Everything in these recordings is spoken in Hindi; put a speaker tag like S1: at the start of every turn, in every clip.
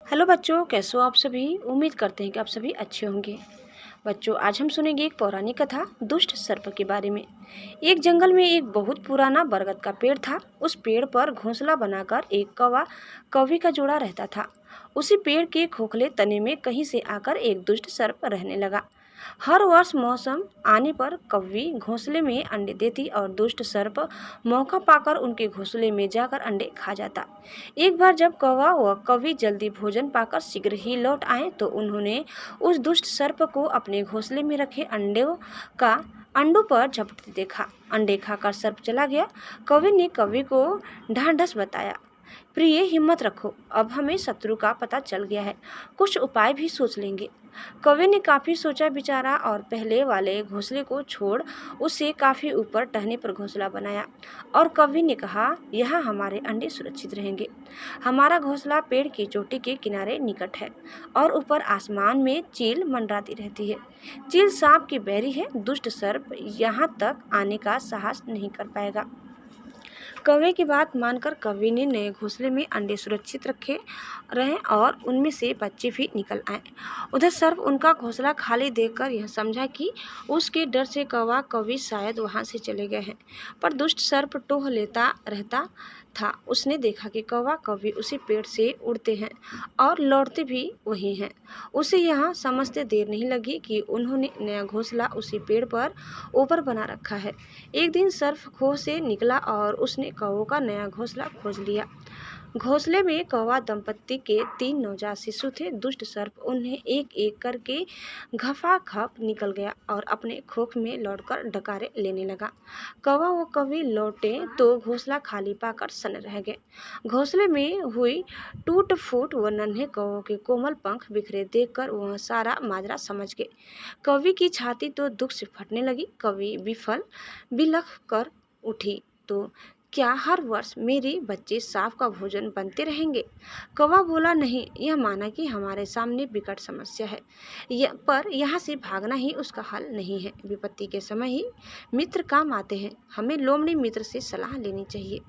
S1: हेलो बच्चों, कैसे हो आप सभी। उम्मीद करते हैं कि आप सभी अच्छे होंगे। बच्चों, आज हम सुनेंगे एक पौराणिक कथा दुष्ट सर्प के बारे में। एक जंगल में एक बहुत पुराना बरगद का पेड़ था। उस पेड़ पर घोंसला बनाकर एक कौवा कौवी का जोड़ा रहता था। उसी पेड़ के खोखले तने में कहीं से आकर एक दुष्ट सर्प रहने लगा। हर वर्ष मौसम आने पर कौवी घोंसले में अंडे देती और दुष्ट सर्प मौका पाकर उनके घोंसले में जाकर अंडे खा जाता। एक बार जब कौवा व कौवी जल्दी भोजन पाकर शीघ्र ही लौट आए तो उन्होंने उस दुष्ट सर्प को अपने घोंसले में रखे अंडों पर झपटते देखा। अंडे खाकर सर्प चला गया। कौवे ने कौवी को ढांढस बताया, प्रिय, हिम्मत रखो, अब हमें शत्रु का पता चल गया है, कुछ उपाय भी सोच लेंगे। कौवे ने काफी सोचा विचारा और पहले वाले घोंसले को छोड़ उसे काफी ऊपर टहने पर घोंसला बनाया। और कौवी ने कहा, यहाँ हमारे अंडे सुरक्षित रहेंगे। हमारा घोंसला पेड़ की चोटी के किनारे निकट है और ऊपर आसमान में चील मंडराती रहती है। चील सांप की बैरी है, दुष्ट सर्प यहाँ तक आने का साहस नहीं कर पाएगा। कौवे की बात मानकर कौवी ने नए घोंसले में अंडे सुरक्षित रखे रहे और उनमें से बच्चे भी निकल आए। उधर सर्प उनका घोंसला खाली देखकर यह समझा कि उसके डर से कौवा कौवी शायद वहां से चले गए हैं। पर दुष्ट सर्प टोह लेता रहता था। उसने देखा कि कौवा कौवी उसी पेड़ से उड़ते हैं और लौटते भी वही हैं। उसे यहाँ समझते देर नहीं लगी कि उन्होंने नया घोंसला उसी पेड़ पर ऊपर बना रखा है। एक दिन सर्प खो से निकला और उसने कौवों का नया घोंसला खोज लिया। घोंसले में कौवा दंपत्ति के 3 नवजात शिशु थे। दुष्ट सर्प उन्हें एक एक करके घफाघप निकल गया और अपने खोख में लौटकर डकारे लेने लगा। कौवा व कौवी लौटे तो घोंसला खाली पाकर सन्न रह गए। घोंसले में हुई टूट फूट व नन्हे कौवों के कोमल पंख बिखरे देखकर वह सारा माजरा समझ गए। कौवी की छाती तो दुख से फटने लगी। कौवी विफल बिलख कर उठी, तो क्या हर वर्ष मेरे बच्चे सांप का भोजन बनते रहेंगे। कौवा बोला, नहीं, यह माना कि हमारे सामने विकट समस्या है, पर यहाँ से भागना ही उसका हल नहीं है। विपत्ति के समय ही मित्र काम आते हैं। हमें लोमड़ी मित्र से सलाह लेनी चाहिए।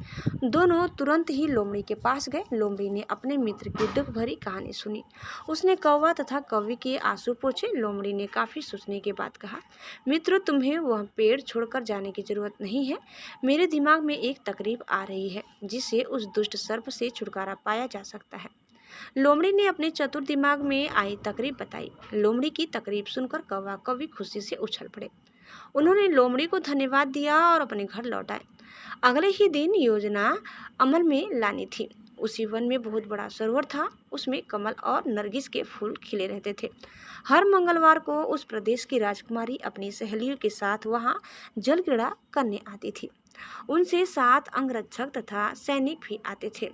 S1: दोनों तुरंत ही लोमड़ी के पास गए। लोमड़ी ने अपने मित्र की दुख भरी कहानी सुनी। उसने कौवा तथा कौवी के आंसू पोंछे। लोमड़ी ने काफी सोचने के बाद कहा, मित्रों, तुम्हें वह पेड़ छोड़कर जाने की जरूरत नहीं है। मेरे दिमाग में एक तकरीब आ रही है जिससे उस दुष्ट सर्प से छुटकारा पाया जा सकता है। लोमड़ी ने अपने चतुर दिमाग में आई तकरीब बताई। लोमड़ी की तकरीब सुनकर कौवा कौवी खुशी से उछल पड़े। उन्होंने लोमड़ी को धन्यवाद दिया और अपने घर लौट आए। अगले ही दिन योजना अमल में लानी थी। उसी वन में बहुत बड़ा सरोवर था। उसमें कमल और नरगिस के फूल खिले रहते थे। हर मंगलवार को उस प्रदेश की राजकुमारी अपनी सहेलियों के साथ वहां जल क्रीड़ा करने आती थी। उनसे 7 अंगरक्षक तथा सैनिक भी आते थे।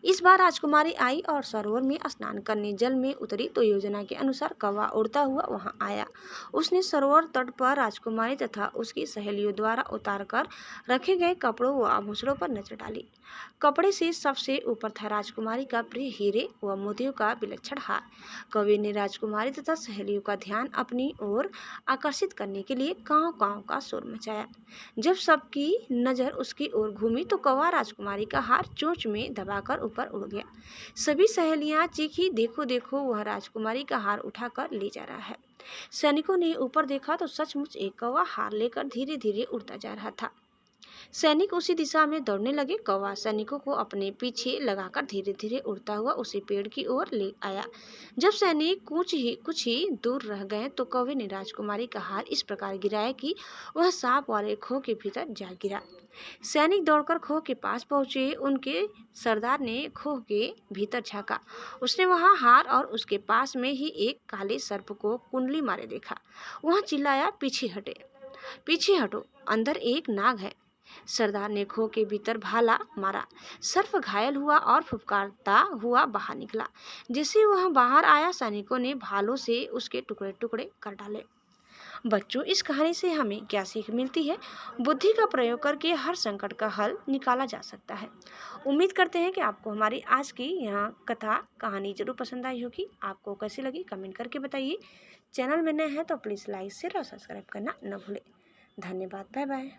S1: इस बार राजकुमारी आई और सरोवर में स्नान करने जल में उतरी तो योजना के अनुसार कौवा उड़ता हुआ वहां आया। उसने सरोवर तट पर राजकुमारी तथा उसकी सहेलियों द्वारा उतार कर रखे गए कपड़ों व आभूषणों पर नजर डाली। कपड़े से सबसे ऊपर था राजकुमारी का प्रिय हीरे व मोतियों का विलक्षण हार। कवि ने राजकुमारी तथा सहेलियों का ध्यान अपनी ओर आकर्षित करने के लिए कांव कांव का शोर मचाया। जब सबकी नजर उसकी ओर घूमी तो कौवा राजकुमारी का हार चोंच में दबाकर ऊपर उड़ गया। सभी सहेलियां चीखी, देखो देखो, वह राजकुमारी का हार उठाकर ले जा रहा है। सैनिकों ने ऊपर देखा तो सचमुच एक कौवा हार लेकर धीरे धीरे उड़ता जा रहा था। सैनिक उसी दिशा में दौड़ने लगे। कौवा सैनिकों को अपने पीछे लगाकर धीरे धीरे उड़ता हुआ उसी पेड़ की ओर ले आया। जब सैनिक कुछ ही दूर रह गए तो कौवे ने राजकुमारी का हार इस प्रकार गिराया कि वह सांप वाले खो के भीतर जा गिरा। सैनिक दौड़कर खो के पास पहुंचे। उनके सरदार ने खो के भीतर झांका। उसने वहां हार और उसके पास में ही एक काले सर्प को कुंडली मारे देखा। वहां चिल्लाया, पीछे हटो, अंदर एक नाग है। सरदार ने खो के भीतर भाला मारा। सर्प घायल हुआ और फुफकारता हुआ बाहर निकला। जैसे वह बाहर आया, सैनिकों ने भालों से उसके टुकड़े टुकड़े कर डाले। बच्चों, इस कहानी से हमें क्या सीख मिलती है। बुद्धि का प्रयोग करके हर संकट का हल निकाला जा सकता है। उम्मीद करते हैं कि आपको हमारी आज की यहाँ कहानी जरूर पसंद आई होगी। आपको कैसी लगी कमेंट करके बताइए। चैनल में नए हैं तो प्लीज़ लाइक शेयर और सब्सक्राइब करना न भूलें। धन्यवाद। Bye bye.